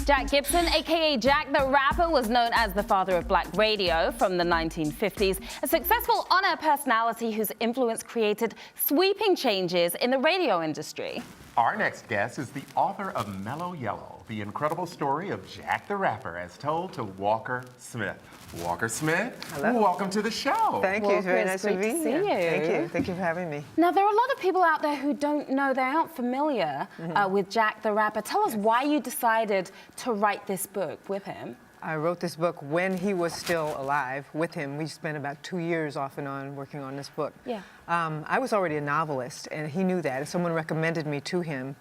Jack Gibson, aka Jack the Rapper, was known as the father of black radio from the 1950s, a successful on-air personality whose influence created sweeping changes in the radio industry. Our next guest is the author of MelloYello, the incredible story of Jack the Rapper as told to Walker Smith. Walker Smith, hello. Welcome to the show. Thank you. It's very nice to be here. Thank you. Thank you for having me. Now, there are a lot of people out there who don't know, they aren't familiar with Jack the Rapper. Tell us why you decided to write this book with him. I wrote this book when he was still alive with him. We spent about 2 years off and on working on this book. Yeah. I was already a novelist, and he knew that. Someone recommended me to him,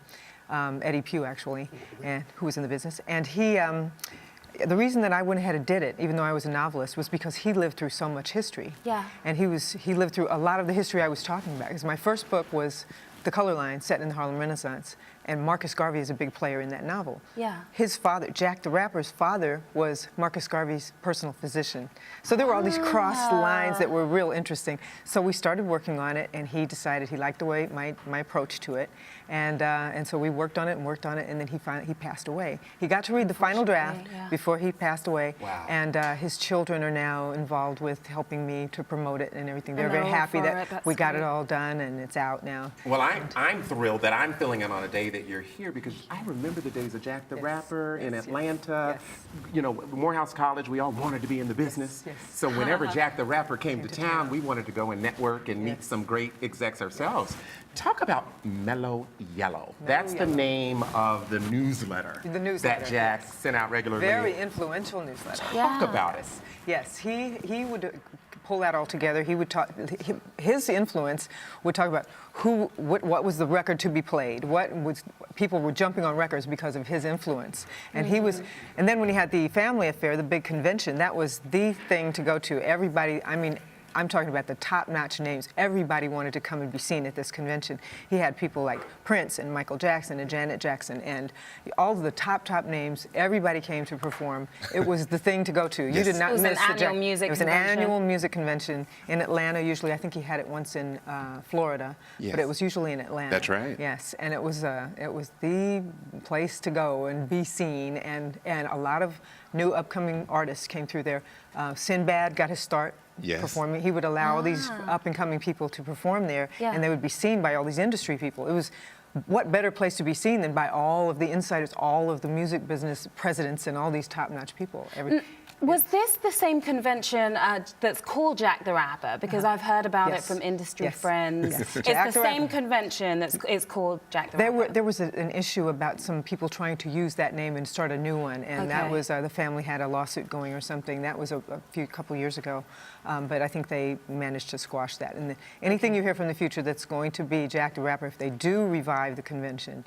Eddie Pugh, actually, and who was in the business. And he, the reason that I went ahead and did it, even though I was a novelist, was because he lived through so much history. Yeah. And he lived through a lot of the history I was talking about. Because my first book was The Color Line, set in the Harlem Renaissance. And Marcus Garvey is a big player in that novel. Yeah. His father, Jack the Rapper's father, was Marcus Garvey's personal physician. So there were all these cross lines that were real interesting. So we started working on it, and he decided he liked the way my approach to it, and so we worked on it, and then he passed away. He got to read the final draft before he passed away. Wow. And his children are now involved with helping me to promote it and everything. They're very happy that we got it all done and it's out now. Well, I'm thrilled that I'm filling in on a day that you're here because I remember the days of Jack the Rapper in Atlanta. You know, Morehouse College, we all wanted to be in the business. So whenever Jack the Rapper came to town, we wanted to go and network and meet some great execs ourselves. Talk about MelloYello. That's the name of the newsletter, that Jack sent out regularly. Very influential newsletter. Talk about it. Yes, he would pull that all together. He would talk. His influence would talk about what was the record to be played. People were jumping on records because of his influence. And he was. And then when he had the family affair, the big convention, that was the thing to go to. Everybody. I mean, I'm talking about the top-notch names. Everybody wanted to come and be seen at this convention. He had people like Prince and Michael Jackson and Janet Jackson and all of the top names. Everybody came to perform. It was the thing to go to. You did not miss the Jack. It was an annual music convention in Atlanta. Usually, I think he had it once in Florida, but it was usually in Atlanta. That's right. Yes, and it was the place to go and be seen. And a lot of new upcoming artists came through there. Sinbad got his start. Performing. He would allow all these up-and-coming people to perform there, and they would be seen by all these industry people. It was, what better place to be seen than by all of the insiders, all of the music business presidents, and all these top-notch people. Was this the same convention that's called Jack the Rapper? Because I've heard about it from industry friends. It's the same convention it's called Jack the Rapper. There was an issue about some people trying to use that name and start a new one, and that was the family had a lawsuit going or something. That was a couple years ago, but I think they managed to squash that. And anything you hear from the future that's going to be Jack the Rapper, if they do revive the convention,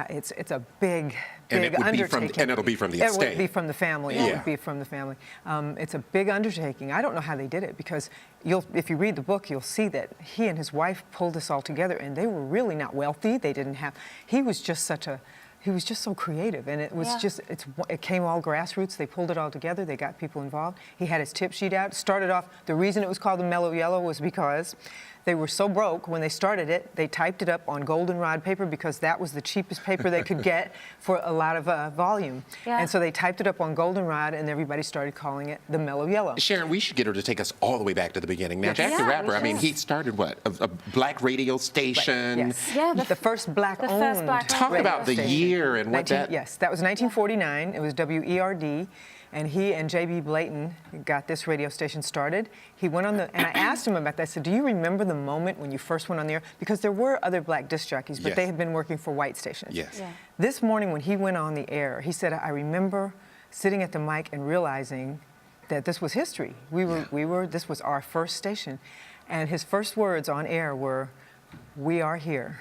it's a big undertaking. And it'll be from the estate. It would be from the family. It would be from the family. It's a big undertaking. I don't know how they did it because if you read the book, you'll see that he and his wife pulled this all together, and they were really not wealthy. They didn't have. He was just so creative, and it was it came all grassroots. They pulled it all together. They got people involved. He had his tip sheet out. Started off, the reason it was called the MelloYello was because they were so broke when they started it, they typed it up on goldenrod paper because that was the cheapest paper they could get for a lot of volume. And so they typed it up on goldenrod, and everybody started calling it the MelloYello. Sharon, we should get her to take us all the way back to the beginning. Now, Jack the Rapper, I mean, he started what? A black radio station? The first black-owned Talk about the year and what that... Yes, that was 1949. It was WERD. And he and J.B. Blayton got this radio station started. He went on and I asked him about that. I said, do you remember the moment when you first went on the air? Because there were other black disc jockeys, but they had been working for white stations. This morning when he went on the air, he said, I remember sitting at the mic and realizing that this was history. This was our first station. And his first words on air were, "We are here."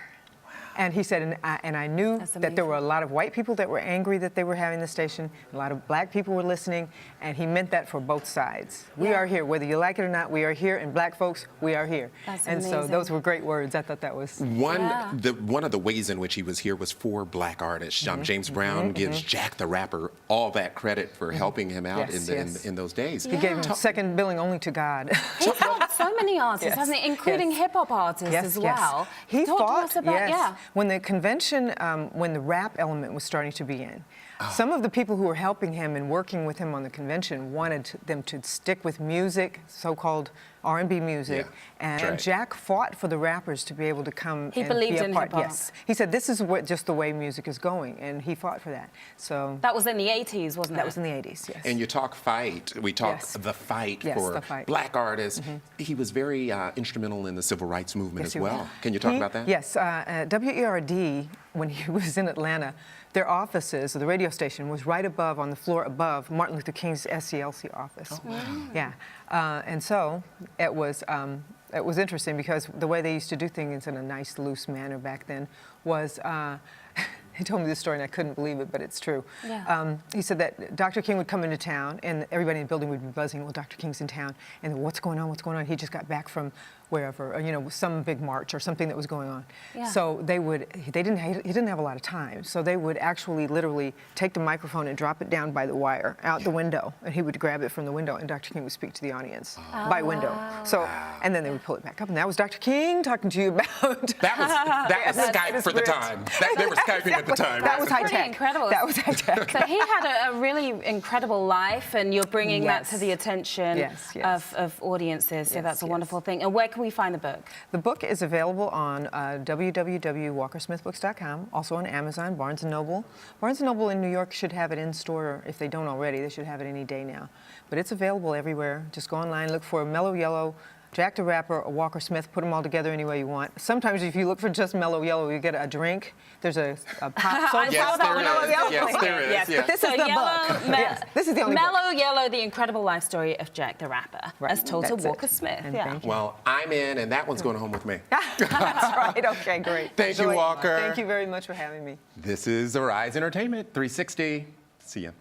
And he said, and I knew that there were a lot of white people that were angry that they were having the station. A lot of black people were listening, and he meant that for both sides. We are here, whether you like it or not. We are here, and black folks, we are here. And so those were great words. I thought that was one of the ways in which he was here was for black artists. James Brown gives Jack the Rapper all that credit for helping him out in those days. He gave him second billing only to God. He's helped so many artists, hasn't he? Including hip hop artists as well. He Talk to us about when the convention, when the rap element was starting to begin, Some of the people who were helping him and working with him on the convention wanted them to stick with music, so-called R&B music, and Jack fought for the rappers to be able to come and believed be a in part. hip-hop. Yes, he said this is just the way music is going, and he fought for that. So that was in the 80s, wasn't it? that was in the 80s. Yes. And you talk fight. We talk the fight for black artists. He was very instrumental in the civil rights movement as well. Can you talk about that? Yes. WERD, when he was in Atlanta, their offices, the radio station, was right above, on the floor above, Martin Luther King's SCLC office. Oh, wow. Yeah. And so it was interesting because the way they used to do things in a nice, loose manner back then was, he told me this story and I couldn't believe it, but it's true. Yeah. He said that Dr. King would come into town and everybody in the building would be buzzing, well, Dr. King's in town. And what's going on, what's going on? He just got back from wherever, you know, some big march or something that was going on. Yeah. So he didn't have a lot of time. So they would actually literally take the microphone and drop it down by the wire out the window. And he would grab it from the window and Dr. King would speak to the audience by window. So, and then they would pull it back up. And that was Dr. King talking to you about. That was Skype for the time. They were Skyping at the time. That was high tech. Incredible. That was high tech. So he had a really incredible life, and you're bringing that to the attention of audiences. So that's a wonderful thing. And where can we find the book? The book is available on www.walkersmithbooks.com, also on Amazon, Barnes & Noble. Barnes & Noble in New York should have it in store. If they don't already, they should have it any day now. But it's available everywhere. Just go online, look for MelloYello, Jack the Rapper, or Walker Smith, put them all together any way you want. Sometimes if you look for just MelloYello, you get a drink. There's a pop soda. Yes, there is. Yes, there is. Yes, but this is the book. Yes, this is the only book. MelloYello, the incredible life story of Jack the Rapper, as told to Walker Smith. Well, I'm in, and that one's going home with me. That's right. Okay, great. Thank you, Walker. Thank you very much for having me. This is Arise Entertainment 360. See ya.